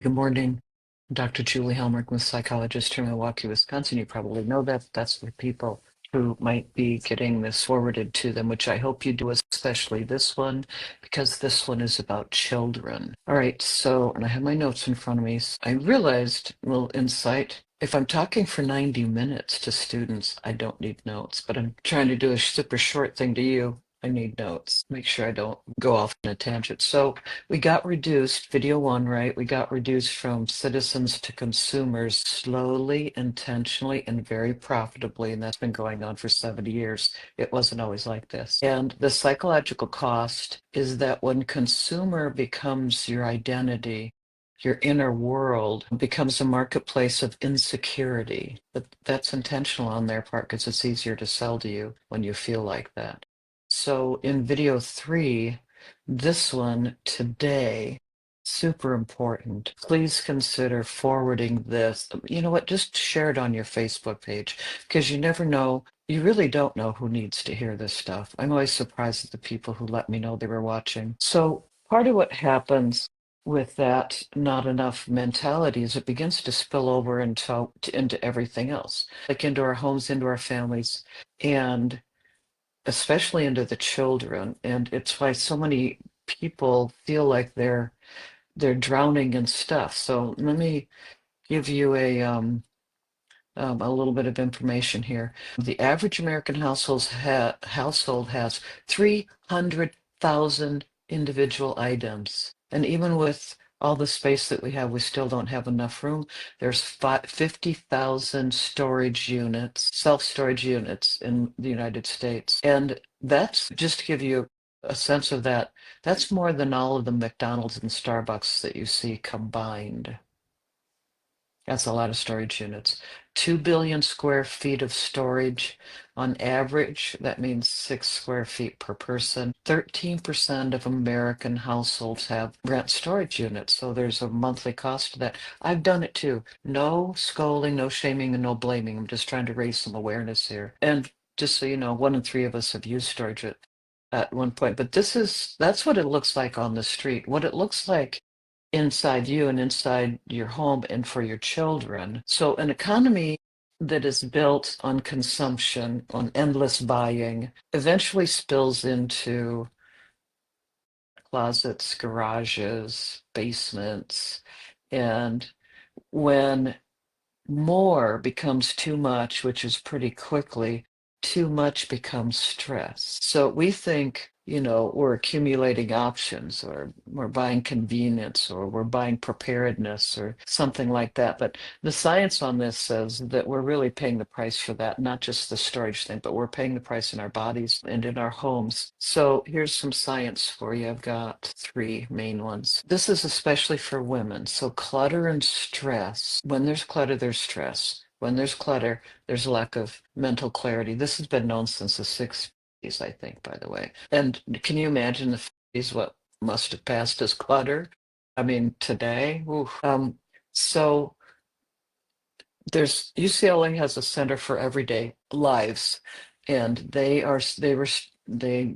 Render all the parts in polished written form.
Good morning. Dr. Julie Helmrich, with psychologist here in Milwaukee, Wisconsin. You probably know that. That's for people who might be getting this forwarded to them, which I hope you do, especially this one, because this one is about children. All right, so, and I have my notes in front of me. I realized a little insight. If I'm talking for 90 minutes to students, I don't need notes, but I'm trying to do a super short thing to you. I need notes. Make sure I don't go off on a tangent. So, we got reduced, video one, right? We got reduced from citizens to consumers slowly, intentionally, and very profitably. And that's been going on for 70 years. It wasn't always like this. And the psychological cost is that when consumer becomes your identity, your inner world becomes a marketplace of insecurity. But that's intentional on their part because it's easier to sell to you when you feel like that. So in video three, this one today, super important. Please consider forwarding this. You know what? Just share it on your Facebook page because you never know. You really don't know who needs to hear this stuff. I'm always surprised at the people who let me know they were watching. So, part of what happens with that not enough mentality is it begins to spill over into everything else, like into our homes, into our families, and especially into the children. And it's why so many people feel like they're drowning in stuff. So let me give you a little bit of information here. The average American household has 300,000 individual items, and even with all the space that we have, we still don't have enough room. There's 50,000 storage units, self-storage units in the United States. And that's just to give you a sense of that. That's more than all of the McDonald's and Starbucks that you see combined. That's a lot of storage units. 2 billion square feet of storage on average. That means 6 square feet per person. 13% of American households have rent storage units. So there's a monthly cost to that. I've done it too. No scolding, no shaming, and no blaming. I'm just trying to raise some awareness here. And just so you know, 1 in 3 of us have used storage at one point. But that's what it looks like on the street. What it looks like inside you and inside your home and for your children. So, an economy that is built on consumption, on endless buying, eventually spills into closets, garages, basements. And when more becomes too much, which is pretty quickly, too much becomes stress. So we think, we're accumulating options or we're buying convenience or we're buying preparedness or something like that. But the science on this says that we're really paying the price for that, not just the storage thing, but we're paying the price in our bodies and in our homes. So here's some science for you. I've got three main ones. This is especially for women. So clutter and stress. When there's clutter, there's stress. When there's clutter, there's a lack of mental clarity. This has been known since the 60s, I think, by the way. And can you imagine the 50s, what must have passed as clutter? I mean, today, oof. So there's UCLA has a Center for Everyday Lives, and they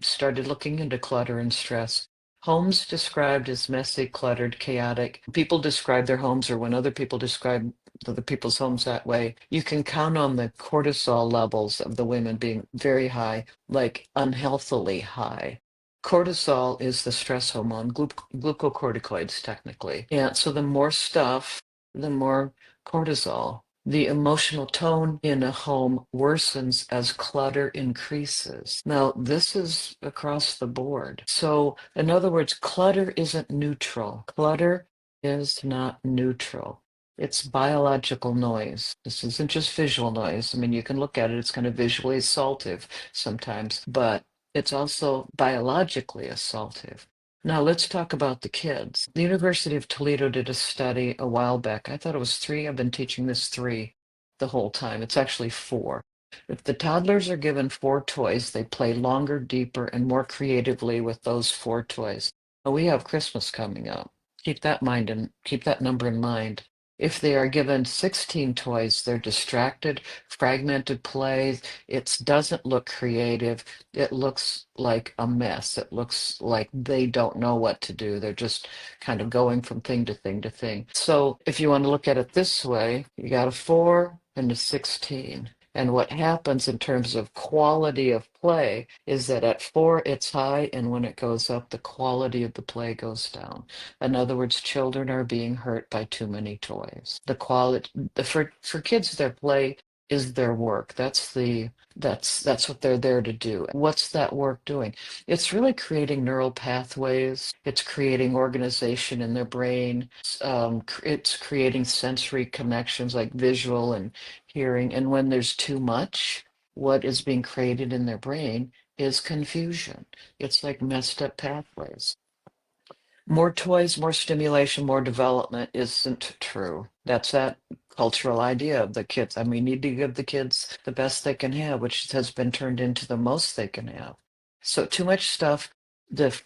started looking into clutter and stress. Homes described as messy, cluttered, chaotic. People describe their homes, or when other people describe other people's homes that way, you can count on the cortisol levels of the women being very high, like unhealthily high. Cortisol is the stress hormone, glucocorticoids technically. And so the more stuff, the more cortisol. The emotional tone in a home worsens as clutter increases. Now, this is across the board. So, in other words, clutter isn't neutral. Clutter is not neutral. It's biological noise. This isn't just visual noise. I mean, you can look at it, it's kind of visually assaultive sometimes, but it's also biologically assaultive. Now let's talk about the kids. The University of Toledo did a study a while back. I thought it was three. I've been teaching this three the whole time. It's actually four. If the toddlers are given four toys, they play longer, deeper, and more creatively with those four toys. Now, we have Christmas coming up. Keep that number in mind. If they are given 16 toys, they're distracted, fragmented play. It doesn't look creative. It looks like a mess. It looks like they don't know what to do. They're just kind of going from thing to thing to thing. So if you want to look at it this way, you got a 4 and a 16. And what happens in terms of quality of play is that at 4, it's high, and when it goes up, the quality of the play goes down. In other words, children are being hurt by too many toys. The quality for kids, their play is their work. That's what they're there to do. What's that work doing? It's really creating neural pathways. It's creating organization in their brain. It's creating sensory connections like visual and hearing. And when there's too much, what is being created in their brain is confusion. It's like messed up pathways. More toys, more stimulation, more development isn't true. That's that cultural idea of the kids. I mean, we need to give the kids the best they can have, which has been turned into the most they can have. So too much stuff, the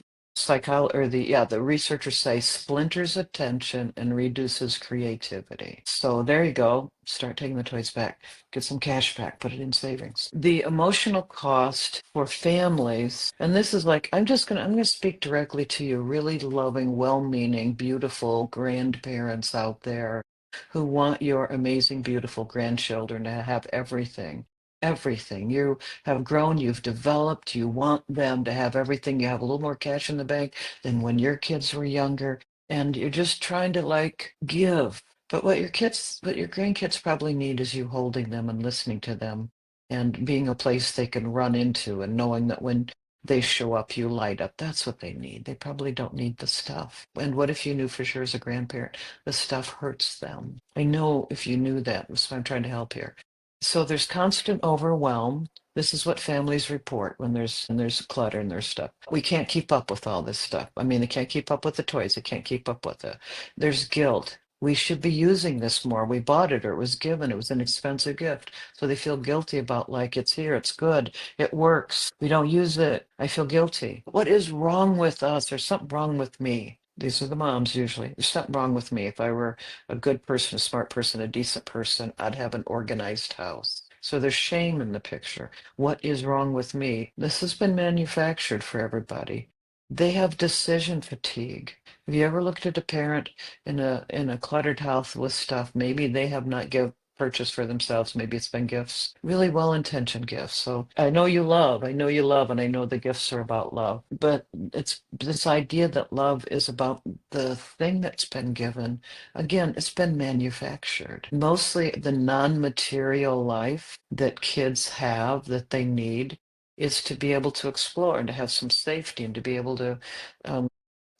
the researchers say splinters attention and reduces creativity. So there you go. Start taking the toys back. Get some cash back, put it in savings. The emotional cost for families, and this is like I'm gonna speak directly to you, really loving, well-meaning, beautiful grandparents out there who want your amazing, beautiful grandchildren to have everything. Everything. You have grown, you've developed, you want them to have everything. You have a little more cash in the bank than when your kids were younger, and you're just trying to like give. But what your grandkids probably need is you holding them and listening to them and being a place they can run into and knowing that when they show up, you light up. That's what they need. They probably don't need the stuff. And what if you knew for sure as a grandparent, the stuff hurts them? I know if you knew that. That's why I'm trying to help here. So there's constant overwhelm. This is what families report when there's clutter and there's stuff. We can't keep up with all this stuff. I mean, they can't keep up with the toys. They can't keep up with it. There's guilt. We should be using this more. We bought it or it was given. It was an expensive gift. So they feel guilty about like it's here, it's good, it works. We don't use it. I feel guilty. What is wrong with us? There's something wrong with me. These are the moms usually. There's something wrong with me. If I were a good person, a smart person, a decent person, I'd have an organized house. So there's shame in the picture. What is wrong with me? This has been manufactured for everybody. They have decision fatigue. Have you ever looked at a parent in a cluttered house with stuff? Maybe they have not purchased for themselves. Maybe it's been gifts, really well-intentioned gifts. So I know you love, and I know the gifts are about love. But it's this idea that love is about the thing that's been given. Again, it's been manufactured. Mostly the non-material life that kids have that they need is to be able to explore and to have some safety and to be able to um,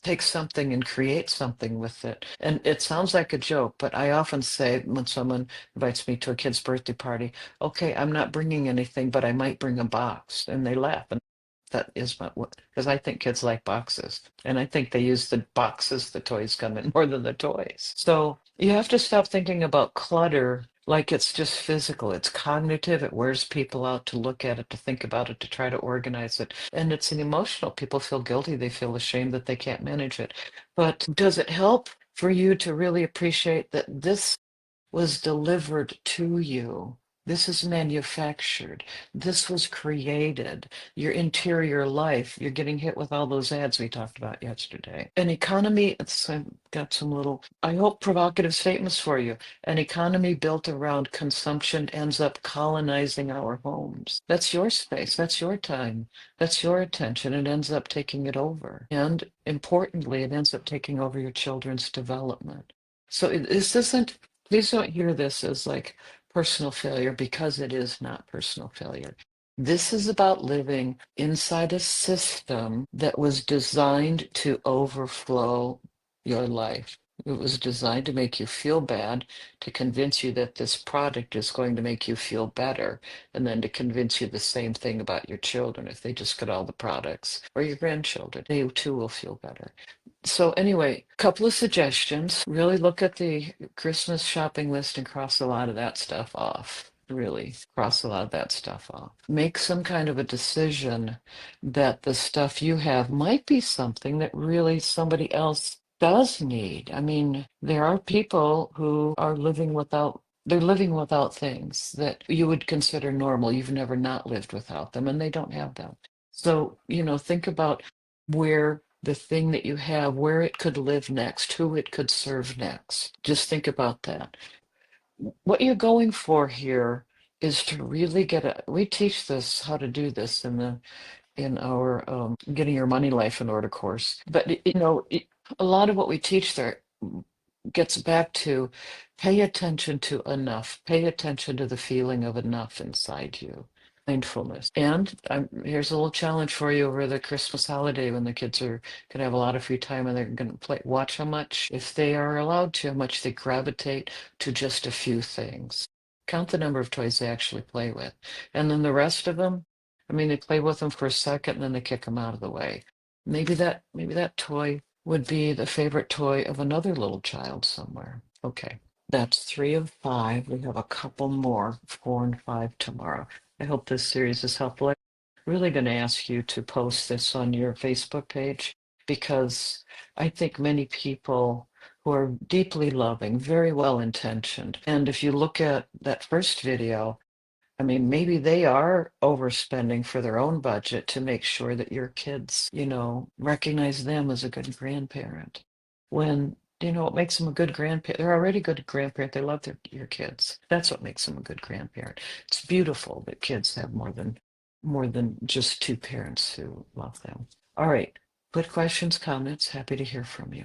take something and create something with it. And it sounds like a joke, but I often say when someone invites me to a kid's birthday party, okay, I'm not bringing anything, but I might bring a box. And they laugh. And that is my, because I think kids like boxes. And I think they use the boxes the toys come in more than the toys. So you have to stop thinking about clutter like it's just physical. It's cognitive. It wears people out to look at it, to think about it, to try to organize it. And it's an emotional. People feel guilty. They feel ashamed that they can't manage it. But does it help for you to really appreciate that this was delivered to you? This is manufactured. This was created. Your interior life, you're getting hit with all those ads we talked about yesterday. An economy, I've got some little, I hope, provocative statements for you. An economy built around consumption ends up colonizing our homes. That's your space. That's your time. That's your attention. It ends up taking it over. And importantly, it ends up taking over your children's development. So this isn't, please don't hear this as like personal failure because it is not personal failure. This is about living inside a system that was designed to overflow your life. It was designed to make you feel bad, to convince you that this product is going to make you feel better, and then to convince you the same thing about your children. If they just get all the products, or your grandchildren, they too will feel better. So anyway, couple of suggestions. Really look at the Christmas shopping list and cross a lot of that stuff off. Really cross a lot of that stuff off. Make some kind of a decision that the stuff you have might be something that really somebody else does need. I mean, there are people who are living without, they're living without things that you would consider normal. You've never not lived without them, and they don't have them. So, think about where the thing that you have, where it could live next, who it could serve next. Just think about that. What you're going for here is to really get we teach this, how to do this in our getting your money life in order course. But a lot of what we teach there gets back to pay attention to enough, pay attention to the feeling of enough inside you. Mindfulness. And here's a little challenge for you over the Christmas holiday when the kids are going to have a lot of free time and they're going to play. Watch how much, if they are allowed to, how much they gravitate to just a few things. Count the number of toys they actually play with. And then the rest of them, I mean, they play with them for a second and then they kick them out of the way. Maybe that toy would be the favorite toy of another little child somewhere. Okay, that's 3 of 5. We have a couple more, 4 and 5 tomorrow. I hope this series is helpful. I'm really going to ask you to post this on your Facebook page because I think many people who are deeply loving, very well intentioned, and if you look at that first video, I mean, maybe they are overspending for their own budget to make sure that your kids, recognize them as a good grandparent. When, what makes them a good grandparent? They're already a good grandparent. They love your kids. That's what makes them a good grandparent. It's beautiful that kids have more than just two parents who love them. All right. Good questions, comments. Happy to hear from you.